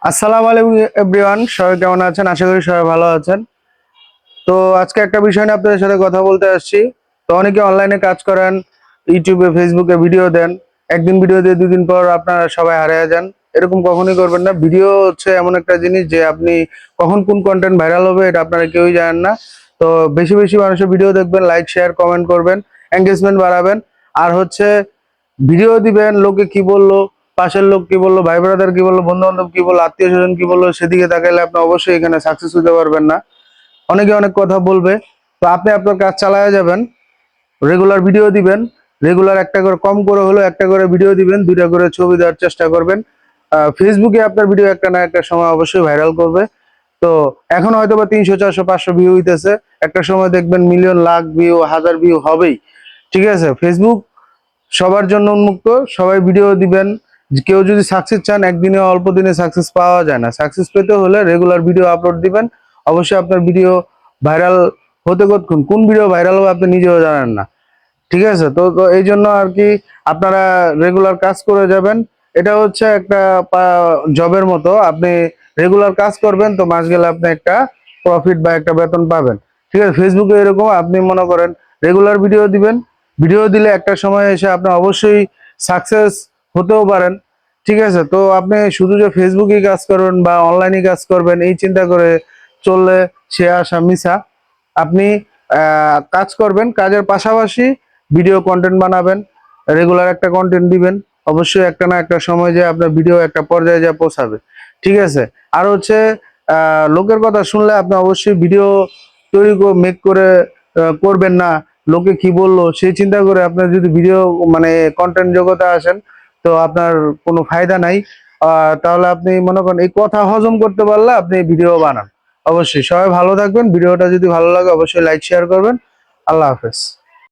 আসসালামু আলাইকুম এভরিওয়ান, সবাই কেমন আছেন? আশা করি সবাই ভালো আছেন। তো আজকে একটা বিষয় নিয়ে আপনাদের সাথে কথা বলতে আসছি। তো অনেকে অনলাইনে কাজ করেন, ইউটিউবে ফেসবুকে ভিডিও দেন, একদিন ভিডিও দিয়ে 2 দিন পর আপনারা সবাই হারিয়ে যান। এরকম কখনোই করবেন না। ভিডিও হচ্ছে এমন একটা জিনিস যে আপনি কখন কোন কন্টেন্ট ভাইরাল হবে এটা আপনারা কেউই জানেন না। তো বেশি বেশি মানুষের ভিডিও দেখবেন, লাইক শেয়ার কমেন্ট করবেন, এঙ্গেজমেন্ট বাড়াবেন। আর হচ্ছে ভিডিও দিবেন, লোকে কি বললো, পাশের লোক কি বললো, ভাই ব্রাদার কি বললো, বন্ধু বান্ধব কি বললো, আত্মীয় স্বজন কি বললো, সেদিকে তাকাইলে আপনি অবশ্যই এখানে সাকসেস হতে পারবেন না। অনেকে অনেক কথা বলবে। তো আপনি আপনার কাজ চালায় যাবেন, রেগুলার ভিডিও দিবেন। রেগুলার একটা করে, কম করে হলেও একটা করে ভিডিও দিবেন, 2টা করে ছবি দেওয়ার চেষ্টা করবেন। ফেসবুকে আপনার ভিডিও একটা না একটা সময় অবশ্যই ভাইরাল করবে। তো এখন হয়তো বা 300 400 500 ভিউ হইতেছে, একটা সময় দেখবেন মিলিয়ন, লাখ ভিউ, হাজার ভিউ হবেই। ঠিক আছে, ফেসবুক সবার জন্য উন্মুক্ত, সবাই ভিডিও দিবেন। কেউ যদি সাকসেস চান, একদিনে অল্প দিনে সাকসেস পাওয়া যায় না। সাকসেস পেতে হলে রেগুলার ভিডিও আপলোড দিবেন। অবশ্যই আপনার ভিডিও ভাইরাল হতে কতক্ষণ, কোন ভিডিও ভাইরাল হবে আপনি নিজেও জানেন না। ঠিক আছে, তো তো এই জন্য আর কি আপনারা রেগুলার কাজ করে যাবেন। এটা হচ্ছে একটা জবের মতো, আপনি রেগুলার কাজ করবেন, তো মাস গেলে আপনি একটা প্রফিট বা একটা বেতন পাবেন। ঠিক আছে, ফেসবুকে এরকম আপনি মনে করেন রেগুলার ভিডিও দিবেন, ভিডিও দিলে একটা সময় এসে আপনি অবশ্যই সাকসেস হতেও পারেন। ঠিক আছে, তো আপনি শুধু যে ফেসবুকে কাজ করবেন বা অনলাইনে কাজ করবেন এই চিন্তা করে চললে সে আশা মিছা। আপনি কাজ করবেন, কাজের পাশাপাশি ভিডিও কন্টেন্ট বানাবেন, রেগুলার একটা কন্টেন্ট দিবেন। অবশ্যই একটা না একটা সময় যে আপনার ভিডিও একটা পর্যায়ে যা পৌঁছাবে। ঠিক আছে, আর হচ্ছে লোকের কথা শুনলে আপনি অবশ্যই ভিডিও তৈরি মেক করে করবেন না। লোকে কি বললো সেই চিন্তা করে আপনার যদি ভিডিও মানে কন্টেন্ট জগতে আসেন, তো আপনার কোনো ফায়দা নাই। তাহলে আপনি মনে করেন এই কথা হজম করতে পারলে আপনি ভিডিও বানান। অবশ্যই সবাই ভালো থাকবেন। ভিডিওটা যদি ভালো লাগে অবশ্যই লাইক শেয়ার করবেন। আল্লাহ হাফেজ।